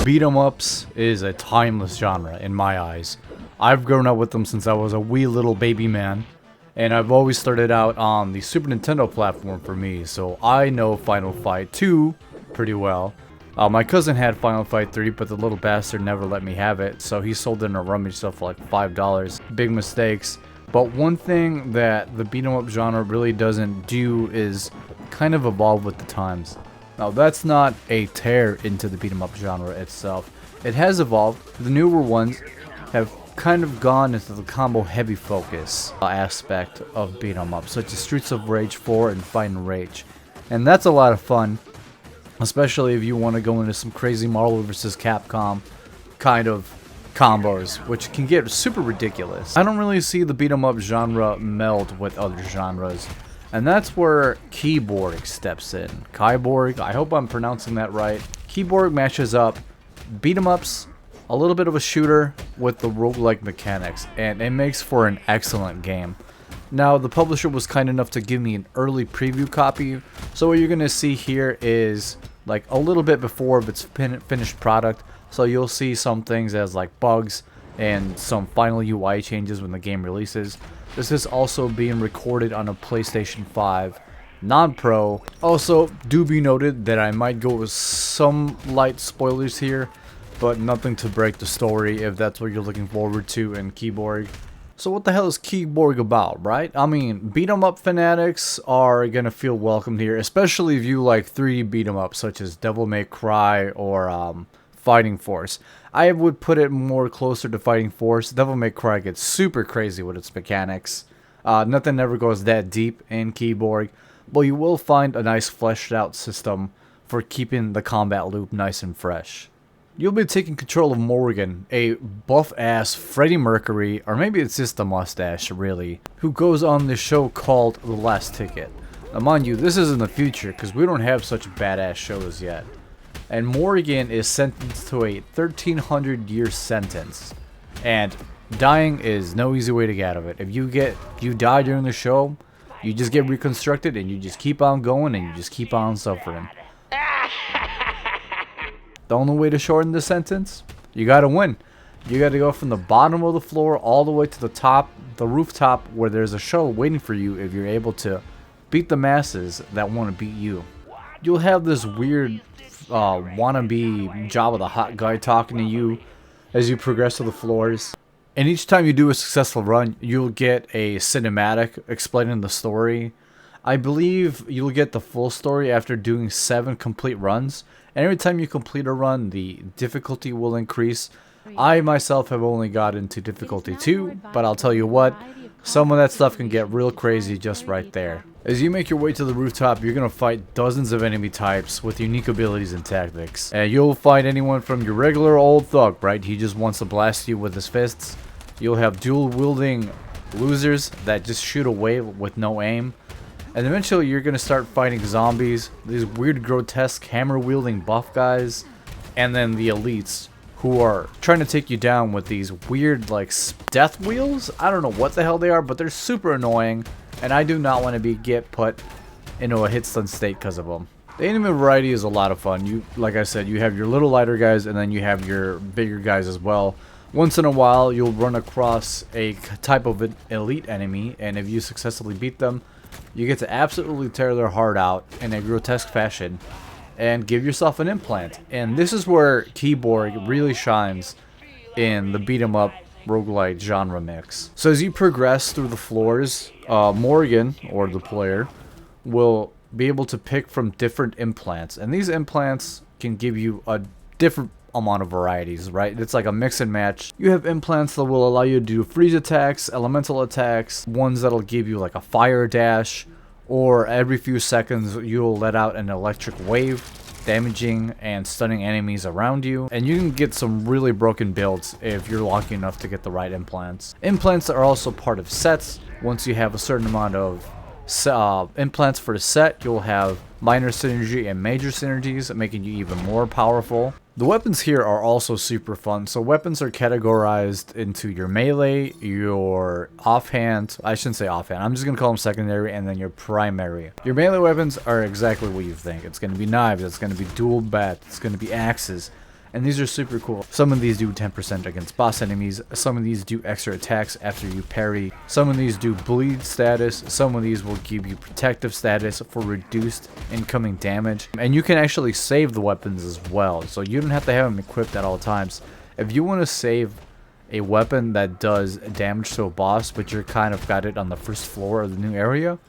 beat 'em ups is a timeless genre in my eyes. I've grown up with them since I was a wee little baby man, and I've always started out on the Super Nintendo platform for me, so I know Final Fight 2 pretty well. My cousin had Final Fight 3, but the little bastard never let me have it, so he sold it in a rummage sale for like $5. Big mistakes. But one thing that the beat 'em up genre really doesn't do is kind of evolve with the times. Now that's not a tear into the beat 'em up genre itself. It has evolved. The newer ones have kind of gone into the combo heavy focus aspect of beat 'em up, such as Streets of Rage 4 and Fight and Rage. And that's a lot of fun, especially if you want to go into some crazy Marvel vs. Capcom kind of combos, which can get super ridiculous. I don't really see the beat 'em up genre meld with other genres, and that's where Kiborg steps in. Kiborg, I hope I'm pronouncing that right. Kiborg matches up beat 'em ups, a little bit of a shooter with the roguelike mechanics, and it makes for an excellent game. Now, the publisher was kind enough to give me an early preview copy, so what you're gonna see here is like a little bit before its finished product. So you'll see some things as like bugs and some final UI changes when the game releases. This is also being recorded on a PlayStation 5 non-pro. Also, do be noted that I might go with some light spoilers here, but nothing to break the story if that's what you're looking forward to in Kiborg. So what the hell is Kiborg about, right? I mean, beat 'em up fanatics are gonna feel welcomed here, especially if you like 3D beat 'em up such as Devil May Cry or Fighting Force. I would put it more closer to Fighting Force. Devil May Cry gets super crazy with its mechanics. Nothing ever goes that deep in Kiborg, but you will find a nice fleshed out system for keeping the combat loop nice and fresh. You'll be taking control of Morgan, a buff-ass Freddie Mercury, or maybe it's just the mustache, really, who goes on this show called The Last Ticket. Now, mind you, this is in the future, because we don't have such badass shows yet. And Morgan is sentenced to a 1,300-year sentence, and dying is no easy way to get out of it. If you die during the show, you just get reconstructed, and you just keep on going, and you just keep on suffering. The only way to shorten the sentence, you gotta win. You gotta go from the bottom of the floor all the way to the top, the rooftop, where there's a shuttle waiting for you if you're able to beat the masses that want to beat you. You'll have this weird wannabe Jabba the Hutt guy talking to you as you progress to the floors. And each time you do a successful run, you'll get a cinematic explaining the story. I believe you'll get the full story after doing 7 complete runs. And every time you complete a run, the difficulty will increase. I myself have only got into difficulty 2, but I'll tell you what, some of that stuff can get real crazy just right there. As you make your way to the rooftop, you're going to fight dozens of enemy types with unique abilities and tactics. And you'll find anyone from your regular old thug, right? He just wants to blast you with his fists. You'll have dual-wielding losers that just shoot away with no aim. And eventually you're going to start fighting zombies, these weird grotesque hammer-wielding buff guys, and then the elites who are trying to take you down with these weird like death wheels. I don't know what the hell they are, but they're super annoying, and I do not want to get put into a hit stun state because of them. The enemy variety is a lot of fun. Like I said, you have your little lighter guys, and then you have your bigger guys as well. Once in a while, you'll run across a type of an elite enemy, and if you successfully beat them, you get to absolutely tear their heart out in a grotesque fashion and give yourself an implant. And this is where Kiborg really shines in the beat 'em up roguelite genre mix. So as you progress through the floors, Morgan, or the player, will be able to pick from different implants. And these implants can give you a different amount of varieties, right? It's like a mix and match. You have implants that will allow you to do freeze attacks, elemental attacks, ones that'll give you like a fire dash, or every few seconds you'll let out an electric wave, damaging and stunning enemies around you. And you can get some really broken builds if you're lucky enough to get the right implants. Implants are also part of sets. Once you have a certain amount of implants for the set, you'll have minor synergy and major synergies, making you even more powerful. The weapons here are also super fun. So weapons are categorized into your melee, your offhand, I shouldn't say offhand, I'm just going to call them secondary, and then your primary. Your melee weapons are exactly what you think. It's going to be knives, it's going to be dual bat, it's going to be axes. and these are super cool. Some of these do 10% against boss enemies, some of these do extra attacks after you parry, some of these do bleed status, some of these will give you protective status for reduced incoming damage, and you can actually save the weapons as well, so you don't have to have them equipped at all times. If you want to save a weapon that does damage to a boss, but you're kind of got it on the first floor of the new area,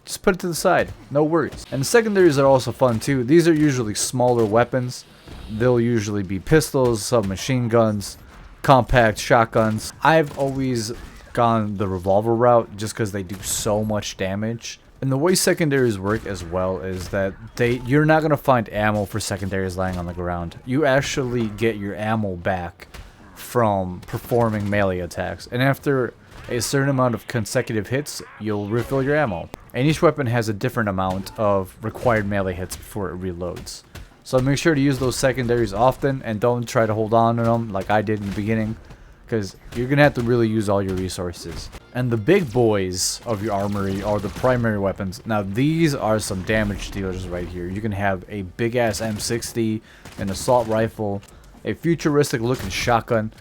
just put it to the side, no worries. And secondaries are also fun too. These are usually smaller weapons. They'll usually be pistols, submachine guns, compact shotguns. I've always gone the revolver route just because they do so much damage. And the way secondaries work as well is that you're not going to find ammo for secondaries lying on the ground. You actually get your ammo back from performing melee attacks, and after a certain amount of consecutive hits, you'll refill your ammo. And each weapon has a different amount of required melee hits before it reloads. So make sure to use those secondaries often, and don't try to hold on to them like I did in the beginning, because you're going to have to really use all your resources. And the big boys of your armory are the primary weapons. Now these are some damage dealers right here. You can have a big ass M60, an assault rifle, a futuristic looking shotgun.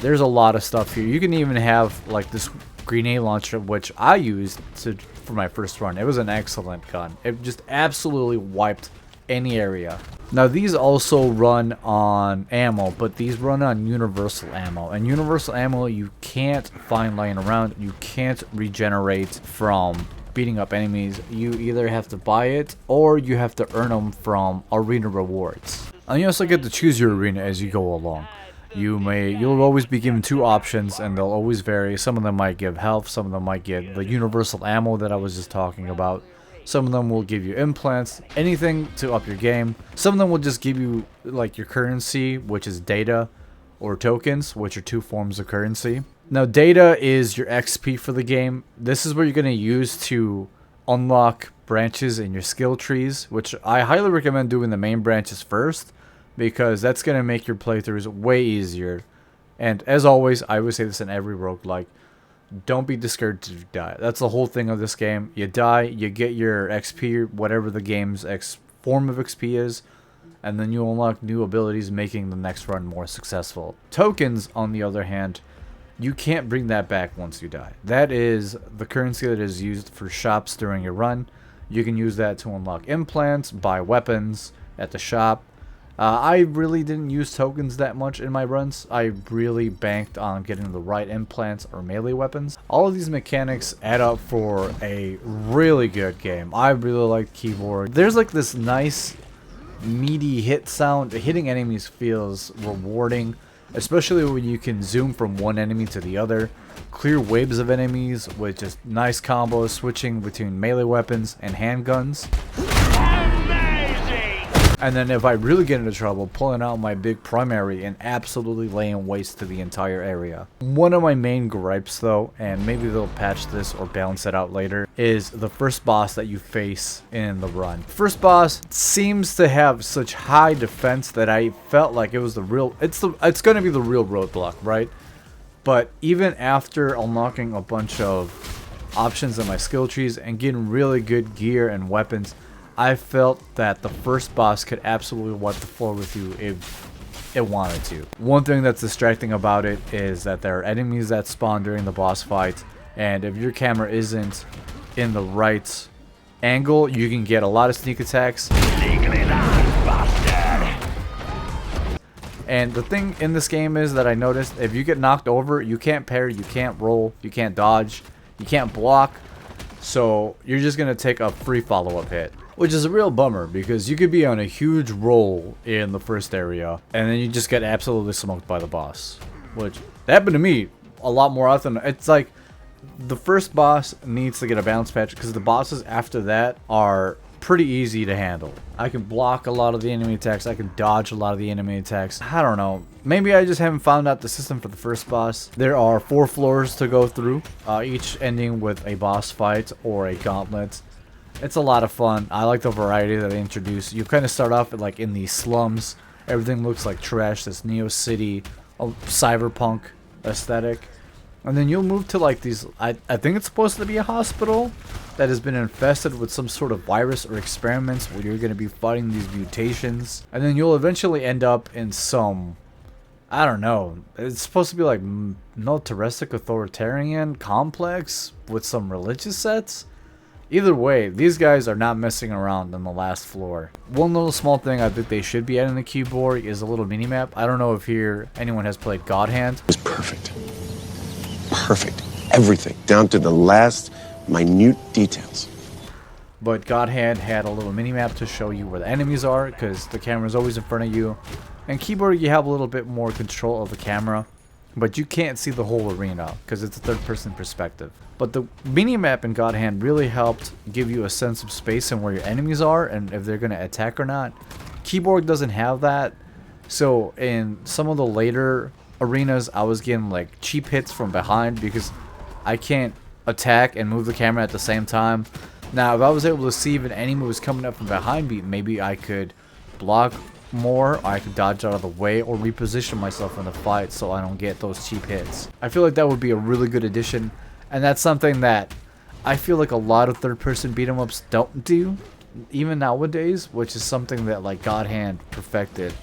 There's a lot of stuff here. You can even have like this grenade launcher, which I used for my first run. It was an excellent gun. It just absolutely wiped any area. Now these also run on ammo, but these run on universal ammo, and universal ammo you can't find lying around. You can't regenerate from beating up enemies. You either have to buy it or you have to earn them from arena rewards. And you also get to choose your arena as you go along. You'll always be given two options, and they'll always vary. Some of them might give health, some of them might get the universal ammo that I was just talking about. Some of them will give you implants, anything to up your game. Some of them will just give you like your currency, which is data, or tokens, which are two forms of currency. Now data is your XP for the game. This is what you're going to use to unlock branches in your skill trees, which I highly recommend doing the main branches first, because that's going to make your playthroughs way easier. And as always, I would say this in every roguelike, don't be discouraged if you die. That's the whole thing of this game. You die, you get your XP, whatever the game's form of XP is, and then you unlock new abilities, making the next run more successful. Tokens, on the other hand, you can't bring that back once you die. That is the currency that is used for shops during your run. You can use that to unlock implants, buy weapons at the shop. I really didn't use tokens that much in my runs. I really banked on getting the right implants or melee weapons. All of these mechanics add up for a really good game. I really like Kiborg. There's like this nice meaty hit sound. Hitting enemies feels rewarding, especially when you can zoom from one enemy to the other. Clear waves of enemies with just nice combos, switching between melee weapons and handguns. And then if I really get into trouble, pulling out my big primary and absolutely laying waste to the entire area. One of my main gripes though, and maybe they'll patch this or balance it out later, is the first boss that you face in the run. First boss seems to have such high defense that I felt like it was it's going to be the real roadblock, right? But even after unlocking a bunch of options in my skill trees and getting really good gear and weapons, I felt that the first boss could absolutely wipe the floor with you if it wanted to. One thing that's distracting about it is that there are enemies that spawn during the boss fight, and if your camera isn't in the right angle, you can get a lot of sneak attacks. And the thing in this game is that I noticed, if you get knocked over, you can't parry, you can't roll, you can't dodge, you can't block, so you're just going to take a free follow-up hit. Which is a real bummer, because you could be on a huge roll in the first area, and then you just get absolutely smoked by the boss. Which happened to me a lot more often. It's like, the first boss needs to get a balance patch, because the bosses after that are pretty easy to handle. I can block a lot of the enemy attacks, I can dodge a lot of the enemy attacks. I don't know, maybe I just haven't found out the system for the first boss. There are 4 floors to go through, each ending with a boss fight or a gauntlet. It's a lot of fun. I like the variety that they introduce. You kind of start off like in these slums. Everything looks like trash, this Neo City cyberpunk aesthetic. And then you'll move to like these, I think it's supposed to be a hospital that has been infested with some sort of virus or experiments where you're going to be fighting these mutations. And then you'll eventually end up in some, I don't know, it's supposed to be like militaristic authoritarian complex with some religious sets. Either way, these guys are not messing around on the last floor. One little small thing I think they should be adding to Kiborg is a little mini-map. I don't know if anyone has played God Hand. It was perfect. Perfect. Everything, down to the last minute details. But God Hand had a little mini-map to show you where the enemies are, because the camera is always in front of you. And Kiborg, you have a little bit more control of the camera, but you can't see the whole arena, because it's a third-person perspective. But the mini-map in God Hand really helped give you a sense of space and where your enemies are, and if they're going to attack or not. Kiborg doesn't have that, so in some of the later arenas, I was getting like cheap hits from behind because I can't attack and move the camera at the same time. Now, if I was able to see if an enemy was coming up from behind me, maybe I could block more, or I could dodge out of the way, or reposition myself in the fight so I don't get those cheap hits. I feel like that would be a really good addition, and that's something that I feel like a lot of third-person beat-em-ups don't do, even nowadays, which is something that like God Hand perfected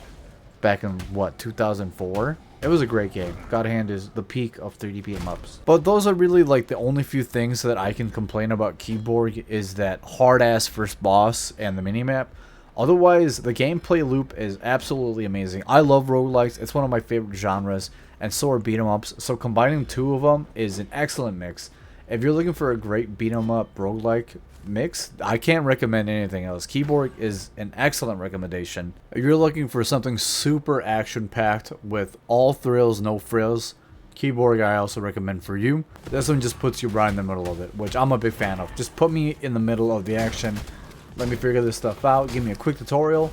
back in, what, 2004? It was a great game. God Hand is the peak of 3D beat-em-ups. But those are really like the only few things that I can complain about Kiborg, is that hard-ass first boss and the minimap. Otherwise, the gameplay loop is absolutely amazing. I love roguelites. It's one of my favorite genres, and so are beat-em-ups. So combining two of them is an excellent mix. If you're looking for a great beat-em-up roguelike mix, I can't recommend anything else. Kiborg is an excellent recommendation. If you're looking for something super action-packed with all thrills, no frills, Kiborg I also recommend for you. This one just puts you right in the middle of it, which I'm a big fan of. Just put me in the middle of the action. Let me figure this stuff out. Give me a quick tutorial.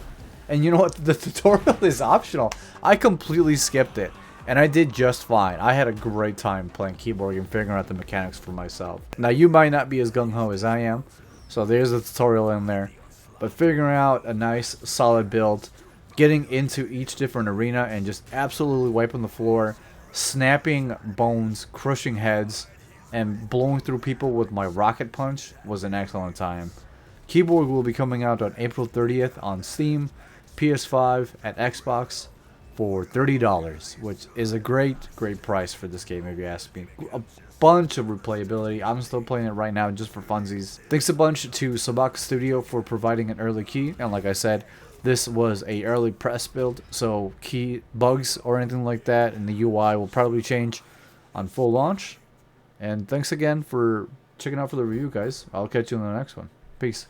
And you know what? The tutorial is optional. I completely skipped it, and I did just fine. I had a great time playing Kiborg and figuring out the mechanics for myself. Now, you might not be as gung-ho as I am, so there's a tutorial in there. But figuring out a nice, solid build, getting into each different arena and just absolutely wiping the floor, snapping bones, crushing heads, and blowing through people with my rocket punch was an excellent time. Kiborg will be coming out on April 30th on Steam, PS5, and Xbox for $30, which is a great price for this game if you ask me. A bunch of replayability. I'm still playing it right now just for funsies. Thanks a bunch to Sabak Studio for providing an early key, and like I said, this was a early press build, so key bugs or anything like that in the UI will probably change on full launch. And thanks again for checking out for the review, guys. I'll catch you in the next one. Peace.